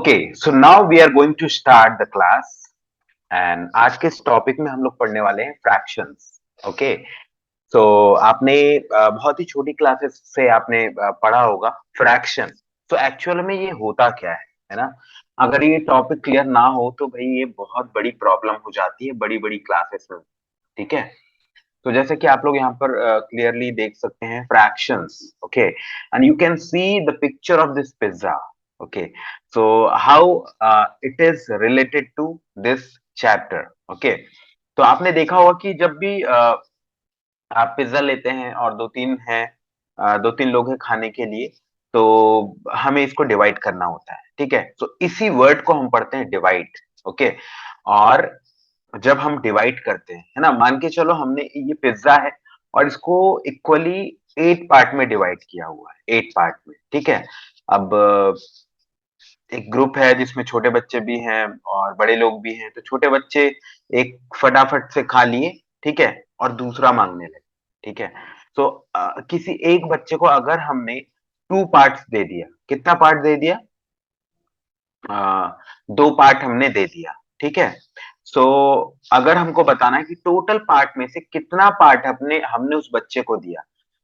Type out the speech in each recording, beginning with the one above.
Okay, so now we are going to start the class and आज के इस topic में हम लोग पढ़ने वाले हैं फ्रैक्शंस। ओके, सो आपने बहुत ही छोटी क्लासेस से आपने पढ़ा होगा फ्रैक्शन। तो एक्चुअल में ये होता क्या है ना? अगर ये टॉपिक क्लियर ना हो तो भाई ये बहुत बड़ी प्रॉब्लम हो जाती है बड़ी बड़ी क्लासेस में। ठीक है, तो जैसे कि आप लोग यहाँ पर क्लियरली देख सकते हैं fractions. Okay, and you can see the picture of this pizza. Okay, so how it is related to this chapter. Okay, तो आपने देखा होगा कि जब भी आप पिज्जा लेते हैं और दो तीन हैं, दो तीन लोग हैं खाने के लिए, तो हमें इसको डिवाइड करना होता है। ठीक है, तो इसी वर्ड को हम पढ़ते हैं डिवाइड। ओके, और जब हम डिवाइड करते हैं, है ना, मान के चलो हमने ये पिज्जा है और इसको इक्वली 8 पार्ट में डिवाइड किया हुआ है, 8 पार्ट में। ठीक है, अब एक ग्रुप है जिसमें छोटे बच्चे भी हैं और बड़े लोग भी हैं, तो छोटे बच्चे एक फटाफट से खा लिए। ठीक है, और दूसरा मांगने लगे। ठीक है, तो किसी एक बच्चे को अगर हमने 2 पार्ट्स दे दिया, कितना पार्ट दे दिया? 2 पार्ट हमने दे दिया। ठीक है, सो अगर हमको बताना है कि टोटल पार्ट में से कितना पार्ट हमने हमने उस बच्चे को दिया,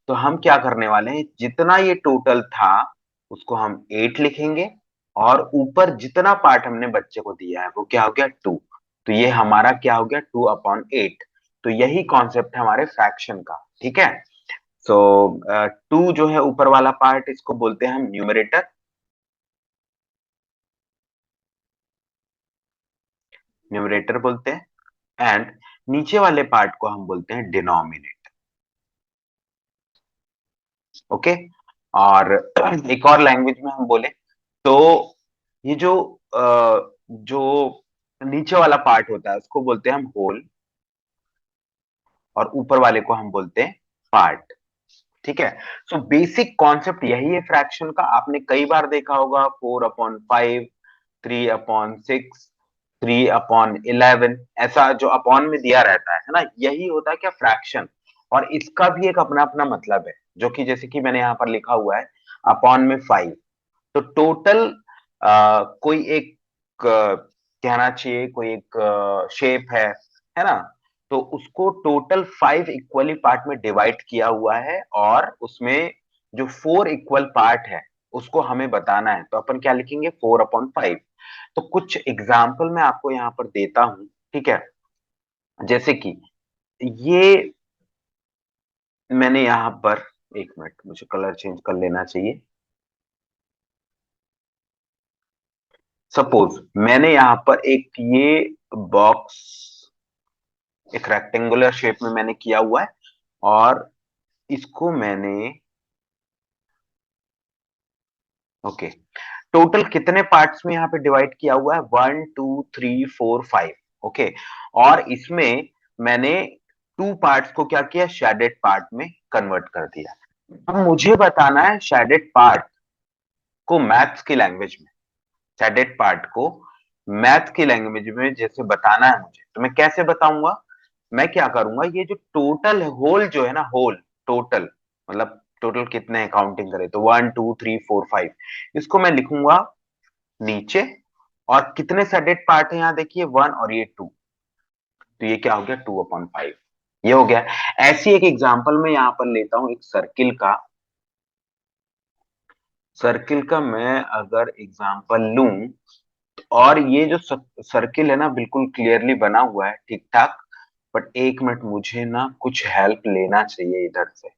तो हम क्या करने वाले हैं, जितना ये टोटल था उसको हम 8 लिखेंगे और ऊपर जितना पार्ट हमने बच्चे को दिया है वो क्या हो गया, 2। तो ये हमारा क्या हो गया, 2/8। तो यही कॉन्सेप्ट है हमारे फ्रैक्शन का। ठीक है, सो 2 जो है ऊपर वाला पार्ट, इसको बोलते हैं हम न्यूमरेटर, न्यूमरेटर बोलते हैं। एंड नीचे वाले पार्ट को हम बोलते हैं डिनोमिनेटर। ओके, और एक और लैंग्वेज में हम बोले तो ये जो नीचे वाला पार्ट होता है उसको बोलते हैं हम होल, और ऊपर वाले को हम बोलते हैं पार्ट। ठीक है, सो बेसिक कॉन्सेप्ट यही है फ्रैक्शन का। आपने कई बार देखा होगा 4/5, 3/6, 3/11, ऐसा जो अपॉन में दिया रहता है ना, यही होता है क्या, फ्रैक्शन। और इसका भी एक अपना अपना मतलब है, जो कि जैसे कि मैंने यहाँ पर लिखा हुआ है अपॉन में 5। तो टोटल कोई एक कहना चाहिए कोई एक शेप है ना, तो उसको टोटल 5 इक्वली पार्ट में डिवाइड किया हुआ है और उसमें जो 4 इक्वल पार्ट है उसको हमें बताना है, तो अपन क्या लिखेंगे, 4/5। तो कुछ एग्जाम्पल मैं आपको यहाँ पर देता हूं। ठीक है, जैसे कि ये मैंने यहाँ पर, एक मिनट मुझे कलर चेंज कर लेना चाहिए। सपोज मैंने यहाँ पर एक ये बॉक्स एक रेक्टेंगुलर शेप में मैंने किया हुआ है और इसको मैंने, ओके, टोटल कितने पार्ट्स में यहाँ पे डिवाइड किया हुआ है, 1 2 3 4 5। ओके, और इसमें मैंने 2 पार्ट्स को क्या किया, शेडेड पार्ट में कन्वर्ट कर दिया। अब मुझे बताना है शेडेड पार्ट को मैथ्स की लैंग्वेज में, शेडेड पार्ट को मैथ की लैंग्वेज में जैसे बताना है मुझे, तो मैं कैसे बताऊंगा? मैं क्या करूंगा, ये जो टोटल होल जो है ना, होल टोटल मतलब टोटल कितने हैं काउंटिंग करें तो 1 2 3 4 5, इसको मैं लिखूंगा नीचे। और कितने सेडेड पार्ट है यहाँ देखिए, 1 और ये 2, तो ये क्या हो गया, 2/5। ये हो गया। ऐसी एक एग्जांपल मैं यहाँ पर लेता हूं, एक सर्किल का। सर्किल का मैं अगर एग्जांपल लूं, और ये जो सर्किल है ना बिल्कुल क्लियरली बना हुआ है ठीक ठाक, बट एक मिनट मुझे ना कुछ हेल्प लेना चाहिए इधर से।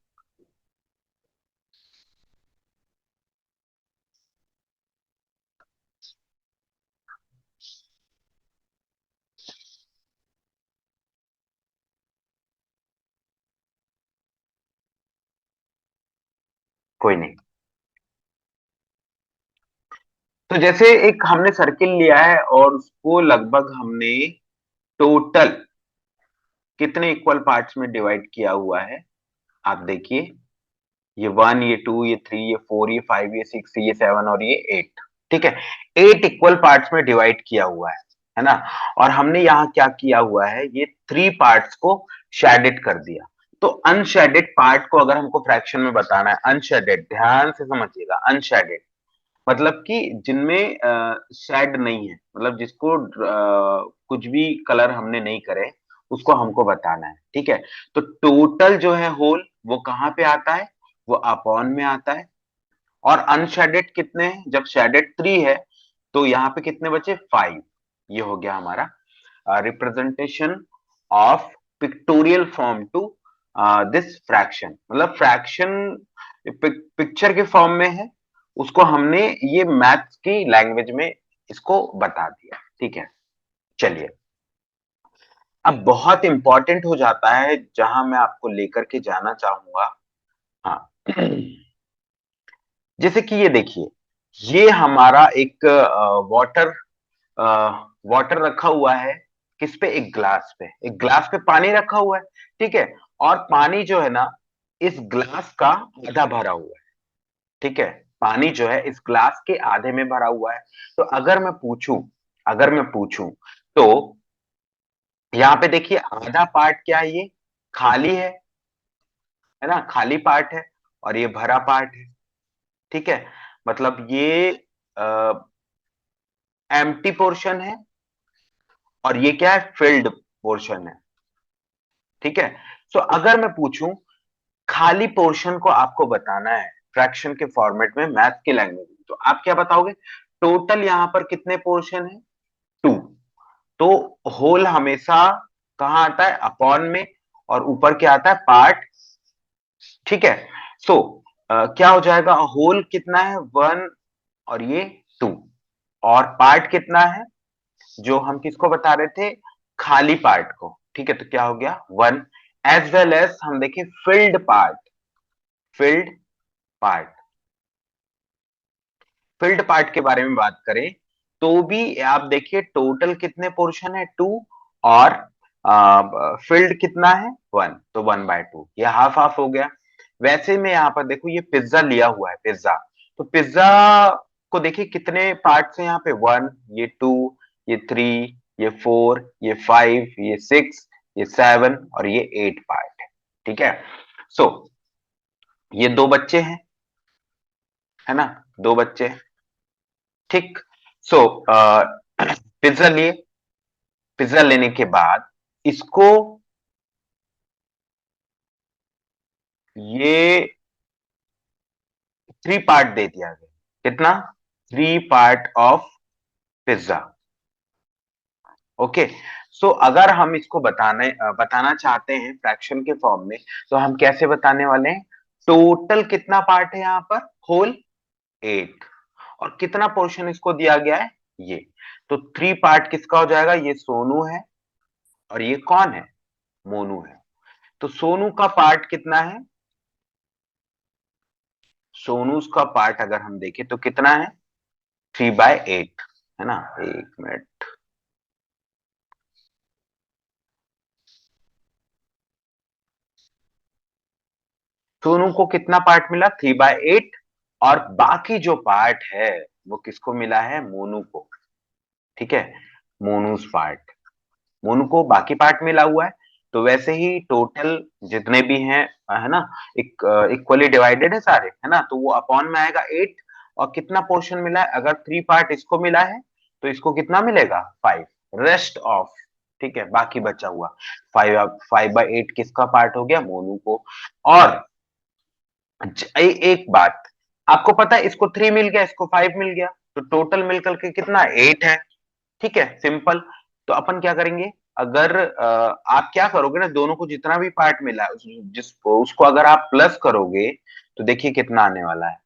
कोई नहीं, तो जैसे एक हमने सर्किल लिया है और उसको लगभग हमने टोटल कितने इक्वल पार्ट्स में डिवाइड किया हुआ है, आप देखिए, ये 1, ये 2, ये 3, ये 4, ये 5, ये 6, ये 7 और ये 8। ठीक है, 8 इक्वल पार्ट्स में डिवाइड किया हुआ है ना। और हमने यहाँ क्या किया हुआ है, ये 3 पार्ट्स को शेडेड कर दिया। तो अनशेडेड पार्ट को अगर हमको फ्रैक्शन में बताना है, अनशेडेड, ध्यान से समझिएगा, अनशेडेड, मतलब कि जिनमें शेड नहीं है, मतलब जिसको कुछ भी कलर हमने नहीं करे, उसको हमको बताना है। ठीक है, तो टोटल जो है होल वो कहाँ पे आता है, वो अपॉन में आता है। और अनशेडेड कितने हैं, जब शेडेड 3 है तो यहाँ पे कितने बचे, 5। ये हो गया हमारा representation of pictorial form to this fraction. मतलब फ्रैक्शन पिक्चर के फॉर्म में है, उसको हमने ये मैथ्स की लैंग्वेज में इसको बता दिया। ठीक है, चलिए अब बहुत इंपॉर्टेंट हो जाता है जहां मैं आपको लेकर के जाना चाहूंगा। हाँ जैसे कि ये देखिए, ये हमारा एक वाटर वाटर रखा हुआ है, किस पे, एक ग्लास पे, एक ग्लास पे पानी रखा हुआ है। ठीक है, और पानी जो है ना इस ग्लास का आधा भरा हुआ है। ठीक है, पानी जो है इस ग्लास के आधे में भरा हुआ है। तो अगर मैं पूछूं तो यहाँ पे देखिए आधा पार्ट क्या है, ये खाली है ना, खाली पार्ट है, और ये भरा पार्ट है। ठीक है, मतलब ये एम्प्टी पोर्शन है, और ये क्या है, फिल्ड पोर्शन है। ठीक है, सो अगर मैं पूछूं खाली पोर्शन को आपको बताना है फ्रैक्शन के फॉर्मेट में, मैथ की लैंग्वेज में, तो आप क्या बताओगे, टोटल यहां पर कितने पोर्शन है, 2। तो होल हमेशा कहां आता है, अपॉन में, और ऊपर क्या आता है, पार्ट। ठीक है, सो क्या हो जाएगा, होल कितना है, 1, और ये 2, और पार्ट कितना है, जो हम किसको बता रहे थे, खाली पार्ट को। ठीक है, तो क्या हो गया, 1। एज वेल एज हम देखें फिल्ड पार्ट फिल्ड पार्ट के बारे में बात करें तो भी आप देखिए टोटल कितने पोर्शन है, 2, और फिल्ड कितना है, 1, तो 1/2, ये हाफ हाफ हो गया। वैसे में यहाँ पर देखो ये पिज्जा लिया हुआ है, पिज्जा, तो पिज्जा को देखिए कितने पार्ट्स हैं यहाँ पे, 1, ये 2, ये 3, ये 4, ये 5, ये 6, ये 7, और ये 8 पार्ट है। ठीक है, सो ये दो बच्चे हैं, है ना, दो बच्चे। ठीक, सो पिज्जा लिए, पिज्जा लेने के बाद इसको ये 3 पार्ट दे दिया गया, कितना, 3 पार्ट ऑफ पिज्जा। ओके, सो अगर हम इसको बताना चाहते हैं फ्रैक्शन के फॉर्म में, तो हम कैसे बताने वाले हैं, टोटल कितना पार्ट है यहाँ पर, होल 8, और कितना पोर्शन इसको दिया गया है, ये, तो 3 पार्ट किसका हो जाएगा, ये सोनू है, और ये कौन है, मोनू है। तो सोनू का पार्ट कितना है, सोनू का पार्ट अगर हम देखें तो कितना है, 3/8, है ना, एक मिनट, सोनू को कितना पार्ट मिला, 3/8, और बाकी जो पार्ट है वो किसको मिला है, मोनू को। ठीक है, मोनूस पार्ट, मोनू को बाकी पार्ट मिला हुआ है। तो वैसे ही टोटल जितने भी हैं, है ना, एक इक्वली डिवाइडेड है सारे, है ना, तो वो अपॉन में आएगा 8, और कितना पोर्शन मिला है, अगर 3 पार्ट इसको मिला है तो इसको कितना मिलेगा, 5, रेस्ट ऑफ। ठीक है, बाकी बचा हुआ 5/8 किसका पार्ट हो गया, मोनू को। और एक बात आपको पता है, इसको 3 मिल गया, इसको 5 मिल गया, तो टोटल मिलकर के कितना, 8 है। ठीक है, सिंपल। तो अपन क्या करेंगे, अगर आप क्या करोगे ना, दोनों को जितना भी पार्ट मिला है जिसको उसको अगर आप प्लस करोगे तो देखिए कितना आने वाला है,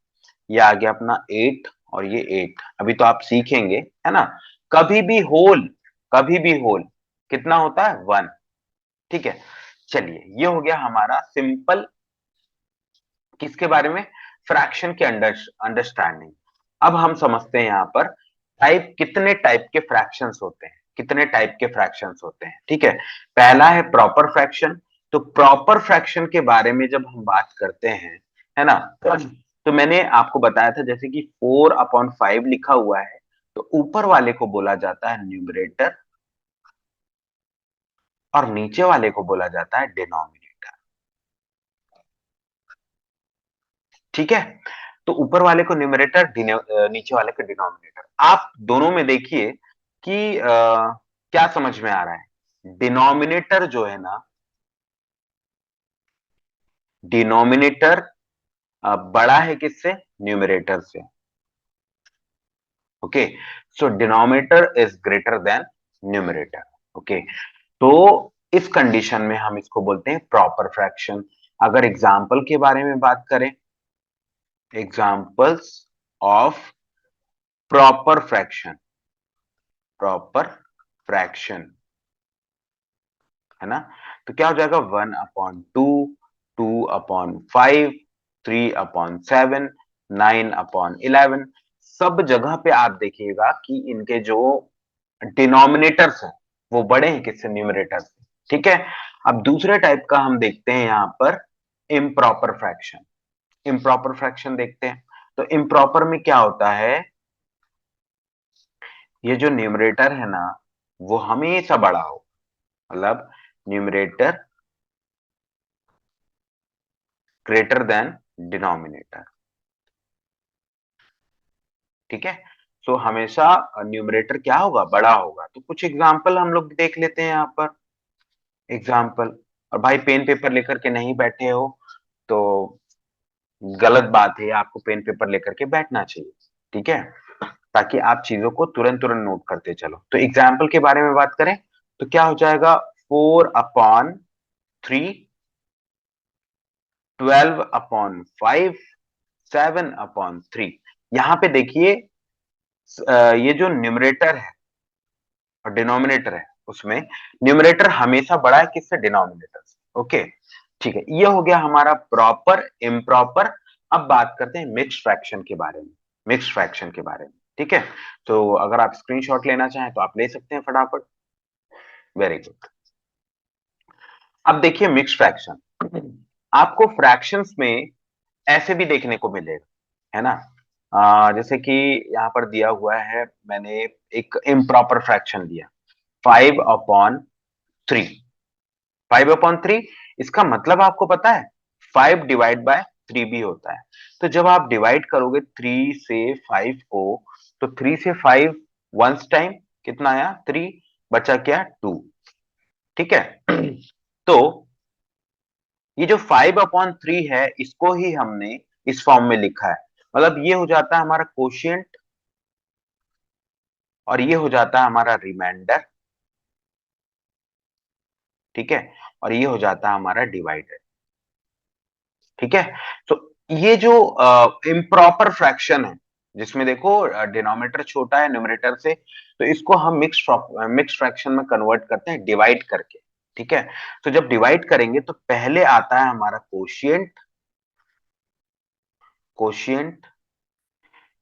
ये आ गया अपना 8, और ये 8। अभी तो आप सीखेंगे, है ना, कभी भी होल, कभी भी होल कितना होता है, 1। ठीक है, चलिए ये हो गया हमारा सिंपल, किसके बारे में, फ्रैक्शन के अंडरस्टैंडिंग। अब हम समझते हैं यहाँ पर कितने टाइप के फ्रैक्शंस होते हैं, कितने टाइप के फ्रैक्शंस होते हैं। ठीक है, पहला है प्रॉपर फ्रैक्शन। तो प्रॉपर फ्रैक्शन के बारे में जब हम बात करते हैं, है ना, तो मैंने आपको बताया था जैसे कि 4/5 लिखा हुआ है, तो ऊपर वाले को बोला जाता है न्यूमरेटर, और नीचे वाले को बोला जाता है डिनोमिनेटर। ठीक है, तो ऊपर वाले को न्यूमरेटर, नीचे वाले को डिनोमिनेटर। आप दोनों में देखिए कि क्या समझ में आ रहा है। डिनोमिनेटर जो है ना, डिनोमिनेटर बड़ा है किससे? न्यूमरेटर से। Okay, so denominator is greater than numerator. Okay, तो इस कंडीशन में हम इसको बोलते हैं प्रॉपर फ्रैक्शन। अगर एग्जाम्पल के बारे में बात करें, examples of proper fraction, proper fraction है ना, तो क्या हो जाएगा? 1/2, 2/5, 3/7, 9/11। सब जगह पे आप देखिएगा कि इनके जो डिनोमिनेटर्स हैं वो बड़े हैं किससे? न्यूमरेटर से। ठीक है, अब दूसरे टाइप का हम देखते हैं यहां पर इम्प्रॉपर फ्रैक्शन। इम्प्रॉपर फ्रैक्शन देखते हैं, तो इम्प्रॉपर में क्या होता है, ये जो न्यूमरेटर है ना वो हमेशा बड़ा हो, मतलब न्यूमरेटर ग्रेटर देन डिनोमिनेटर। ठीक है, सो हमेशा न्यूमरेटर क्या होगा? बड़ा होगा। तो कुछ एग्जाम्पल हम लोग देख लेते हैं यहाँ पर। एग्जाम्पल, और भाई पेन पेपर लेकर के नहीं बैठे हो तो गलत बात है, आपको पेन पेपर लेकर के बैठना चाहिए। ठीक है, ताकि आप चीजों को तुरंत तुरंत नोट करते चलो। तो एग्जाम्पल के बारे में बात करें तो क्या हो जाएगा? 4/3, 12/5, 7/3। यहां पे देखिए ये जो न्यूमरेटर है और डिनोमिनेटर है, उसमें न्यूमरेटर हमेशा बड़ा है किससे? डिनोमिनेटर से। ओके, ठीक है, ये हो गया हमारा प्रॉपर इम्प्रॉपर। अब बात करते हैं मिक्स्ड फ्रैक्शन के बारे में। मिक्स्ड फ्रैक्शन के बारे में, ठीक है, तो अगर आप स्क्रीनशॉट लेना चाहें तो आप ले सकते हैं फटाफट। Very good. अब देखिए मिक्स्ड फ्रैक्शन, आपको फ्रैक्शंस में ऐसे भी देखने को मिलेगा, है ना। जैसे कि यहाँ पर दिया हुआ है, मैंने एक इम्प्रॉपर फ्रैक्शन लिया, 5/3। 5/3, इसका मतलब आपको पता है 5/3 भी होता है। तो जब आप डिवाइड करोगे 3 से 5 को, तो 3 से 5 वंस टाइम कितना आया? 3, बचा क्या? 2। ठीक है, तो ये जो 5/3 है इसको ही हमने इस फॉर्म में लिखा है, मतलब ये हो जाता है हमारा कोशिएंट और ये हो जाता है हमारा रिमाइंडर। ठीक है, और ये हो जाता है हमारा डिवाइडर। ठीक है, तो ये जो इम्प्रॉपर फ्रैक्शन है, जिसमें देखो डिनोमिनेटर छोटा है न्यूमरेटर से, तो इसको हम मिक्स फ्रैक्शन में कन्वर्ट करते हैं डिवाइड करके। ठीक है, तो जब डिवाइड करेंगे तो पहले आता है हमारा कोशिएंट, कोशिएंट,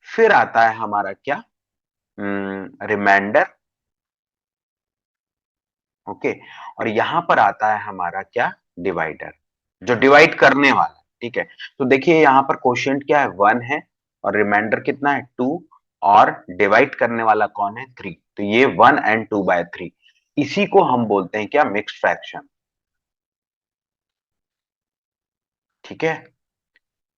फिर आता है हमारा क्या? रिमाइंडर। ओके, और यहां पर आता है हमारा क्या? डिवाइडर, जो डिवाइड करने वाला। ठीक है, तो देखिए यहां पर कोशिएंट क्या है? 1 है, और रिमाइंडर कितना है? 2, और डिवाइड करने वाला कौन है? 3। तो ये 1 and 2/3, इसी को हम बोलते हैं क्या? Mixed fraction. ठीक है,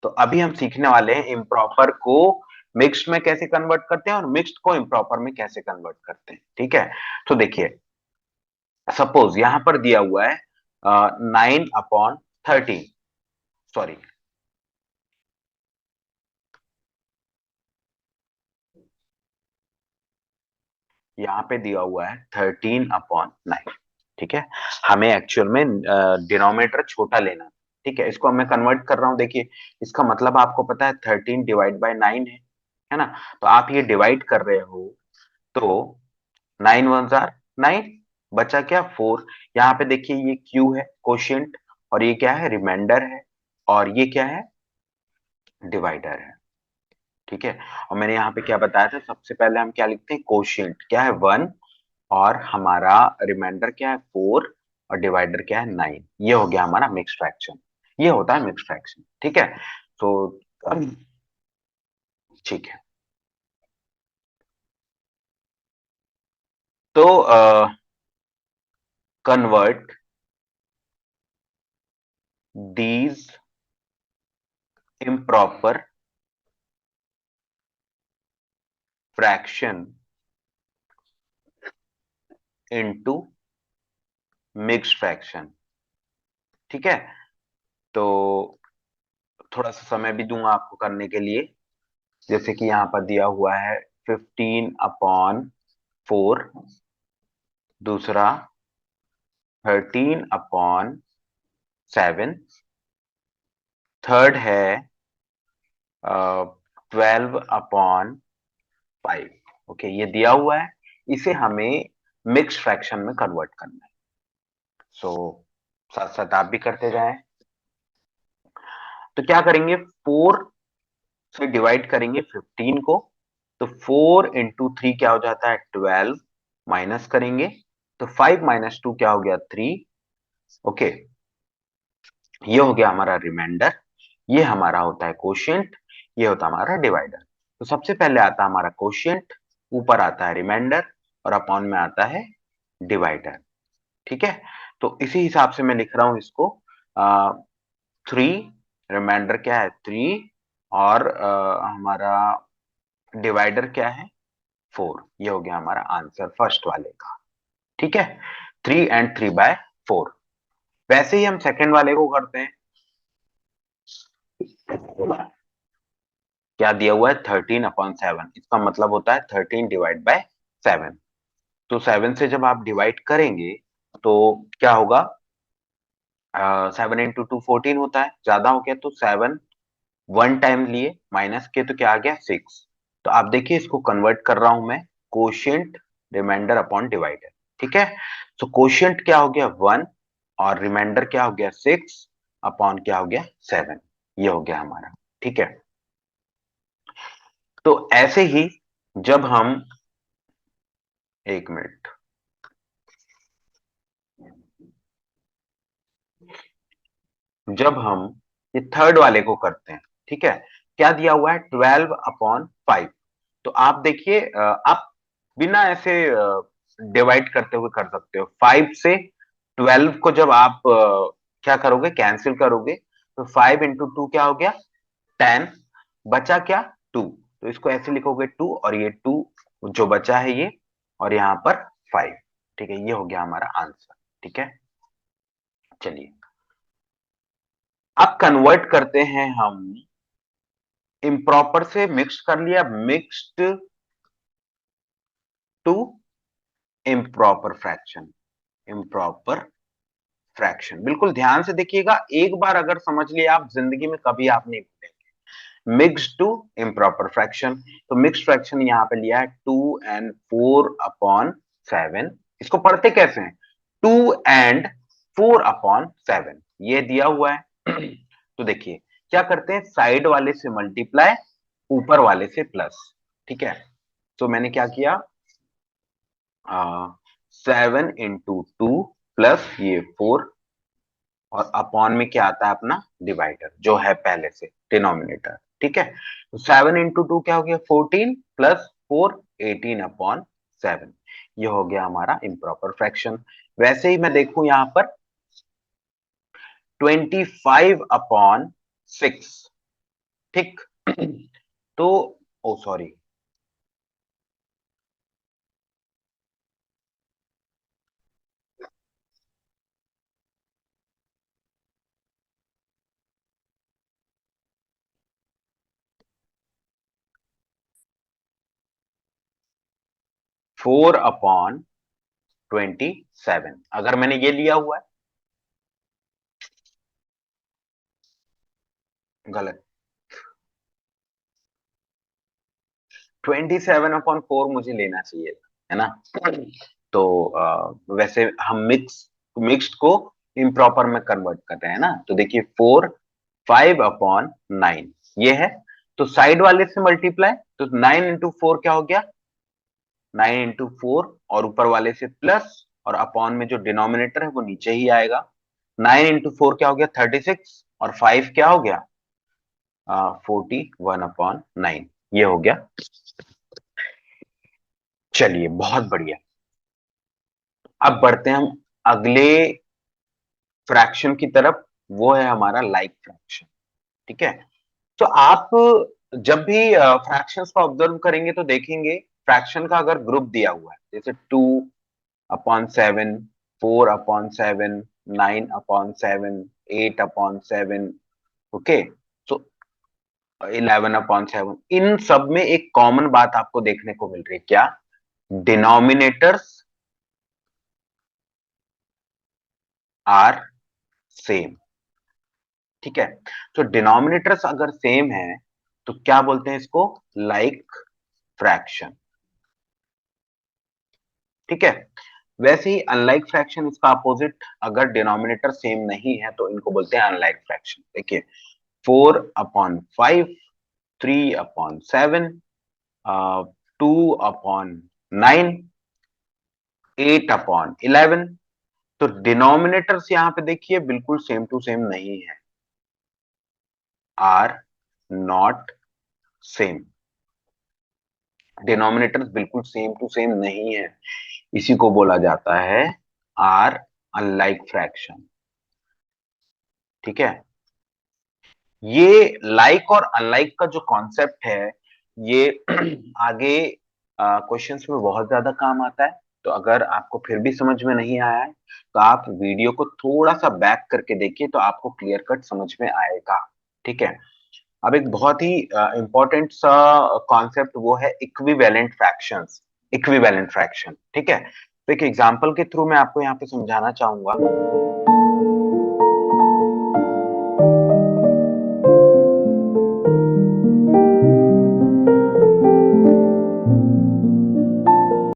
तो अभी हम सीखने वाले हैं इम्प्रॉपर को मिक्स्ड में कैसे कन्वर्ट करते हैं और मिक्स्ड को इम्प्रॉपर में कैसे कन्वर्ट करते हैं। ठीक है, तो देखिए सपोज यहां पर दिया हुआ है 9/13, सॉरी, यहाँ पे दिया हुआ है 13/9। ठीक है, हमें एक्चुअल में डिनोमिनेटर छोटा लेना है। ठीक है, इसको मैं कन्वर्ट कर रहा हूं, देखिए इसका मतलब आपको पता है 13/9 है ना। तो आप ये डिवाइड कर रहे हो, तो 9 1 9, बचा क्या? 4। यहाँ पे देखिए ये क्यू है, कोशिएंट, और ये क्या है? रिमाइंडर है, और ये क्या है? डिवाइडर है। ठीक है, और मैंने यहाँ पे क्या बताया था? सबसे पहले हम क्या लिखते हैं? कोशिएंट क्या है? 1, और हमारा रिमाइंडर क्या है? 4, और डिवाइडर क्या है? 9। ये हो गया हमारा मिक्स फ्रैक्शन, ये होता है मिक्स फ्रैक्शन। ठीक है, तो ठीक है, तो convert these improper fraction into mixed fraction. ठीक है, तो थोड़ा सा समय भी दूंगा आपको करने के लिए। जैसे कि यहां पर दिया हुआ है 15/4, दूसरा 13/7, थर्ड है 12/5। ओके, ये दिया हुआ है, इसे हमें मिक्स फ्रैक्शन में कन्वर्ट करना है। सो साथ साथ आप भी करते जाएं। तो क्या करेंगे, 4 से डिवाइड करेंगे 15 को, तो 4 × 3 क्या हो जाता है 12, माइनस करेंगे तो 5 - 2 क्या हो गया 3। ओके, ये हो गया हमारा रिमाइंडर, ये हमारा होता है कोशिएंट, ये होता है हमारा डिवाइडर। तो सबसे पहले आता है हमारा कोशिएंट, ऊपर आता है रिमाइंडर और अपॉन में आता है डिवाइडर। ठीक है, तो इसी हिसाब से मैं लिख रहा हूं इसको। 3, रिमाइंडर क्या है 3, और हमारा डिवाइडर क्या है 4। ये हो गया हमारा आंसर फर्स्ट वाले का। ठीक है, 3 and 3/4। वैसे ही हम सेकंड वाले को करते हैं। क्या दिया हुआ है 13/7, इसका मतलब होता है 13/7। तो 7 से जब आप डिवाइड करेंगे तो क्या होगा, 7 × 2 14 होता है, ज्यादा हो गया तो 7 वन टाइम लिए, माइनस के तो क्या आ गया 6। तो आप देखिए इसको कन्वर्ट कर रहा हूं मैं, कोशिएंट रिमाइंडर अपॉन डिवाइडर। ठीक है, तो कोशिएंट क्या हो गया 1, और रिमाइंडर क्या हो गया 6, अपॉन क्या हो गया 7। ये हो गया हमारा। ठीक है, तो ऐसे ही जब हम, एक मिनट, जब हम ये थर्ड वाले को करते हैं, ठीक है, क्या दिया हुआ है 12/5। तो आप देखिए, आप बिना ऐसे डिवाइड करते हुए कर सकते हो। 5 से 12 को जब आप क्या करोगे, कैंसिल करोगे, तो 5 × 2 क्या हो गया 10, बचा क्या 2। तो इसको ऐसे लिखोगे 2, और ये 2 जो बचा है ये, और यहां पर 5। ठीक है, ये हो गया हमारा आंसर। ठीक है, चलिए अब कन्वर्ट करते हैं हम, इम्प्रॉपर से मिक्स कर लिया, mixed to improper fraction. Improper fraction, बिल्कुल ध्यान से देखिएगा, एक बार अगर समझ लिया आप, जिंदगी में कभी आप नहीं भूलेंगे। मिक्स टू इम्प्रॉपर फ्रैक्शन, तो मिक्स फ्रैक्शन यहां पे लिया है 2 and 4/7। इसको पढ़ते कैसे हैं, 2 and 4/7, ये दिया हुआ है। तो देखिए क्या करते हैं, साइड वाले से मल्टीप्लाई, ऊपर वाले से प्लस। ठीक है, तो मैंने क्या किया, 7 × 2 प्लस ये 4, और अपॉन में क्या आता है अपना डिवाइडर जो है पहले से डिनोमिनेटर। ठीक है, तो 7 × 2 क्या हो गया 14, प्लस 4 18/7। ये हो गया हमारा इम्प्रॉपर फ्रैक्शन। वैसे ही मैं देखूं यहां पर 25/6। ठीक, तो ओ सॉरी, 4/27 अगर मैंने ये लिया हुआ है, गलत, 27/4 मुझे लेना चाहिए था, है ना। तो वैसे हम मिक्स्ड को इम्प्रॉपर में कन्वर्ट कर रहे हैं ना, तो देखिए 5/9 ये है, तो साइड वाले से मल्टीप्लाई, तो 9 × 4 क्या हो गया 9 × 4, और ऊपर वाले से प्लस, और अपॉन में जो डिनोमिनेटर है वो नीचे ही आएगा। 9 × 4 क्या हो गया 36, और 5 क्या हो गया 41/9। ये हो गया। चलिए बहुत बढ़िया, अब बढ़ते हैं हम अगले फ्रैक्शन की तरफ, वो है हमारा लाइक फ्रैक्शन। ठीक है, तो आप जब भी फ्रैक्शंस को ऑब्जर्व करेंगे तो देखेंगे फ्रैक्शन का अगर ग्रुप दिया हुआ है, जैसे 2/7, 4/7, 9/7, 8/7, ओके, तो 11/7, इन सब में एक कॉमन बात आपको देखने को मिल रही है, क्या? Denominators are same. ठीक है, तो डिनोमिनेटर्स अगर सेम है तो क्या बोलते हैं इसको? Like fraction. ठीक है, वैसे ही अनलाइक फ्रैक्शन इसका अपोजिट, अगर डिनोमिनेटर सेम नहीं है तो इनको बोलते हैं अनलाइक फ्रैक्शन। देखिए, 4/5, 3/7, 2/9, 8/11। तो डिनोमिनेटर्स यहां पे देखिए बिल्कुल सेम टू सेम नहीं है, आर नॉट सेम। डिनोमिनेटर्स बिल्कुल सेम टू सेम नहीं है, इसी को बोला जाता है आर अनलाइक फ्रैक्शन। ठीक है, ये लाइक और अनलाइक का जो कॉन्सेप्ट है, ये आगे क्वेश्चंस में बहुत ज्यादा काम आता है। तो अगर आपको फिर भी समझ में नहीं आया है तो आप वीडियो को थोड़ा सा बैक करके देखिए, तो आपको क्लियर कट समझ में आएगा। ठीक है, अब एक बहुत ही इंपॉर्टेंट सा कॉन्सेप्ट वो है इक्विवेलेंट फ्रैक्शंस। इक्विवेलेंट फ्रैक्शन, ठीक है, तो एक एग्जांपल के थ्रू मैं आपको यहाँ पे समझाना चाहूंगा।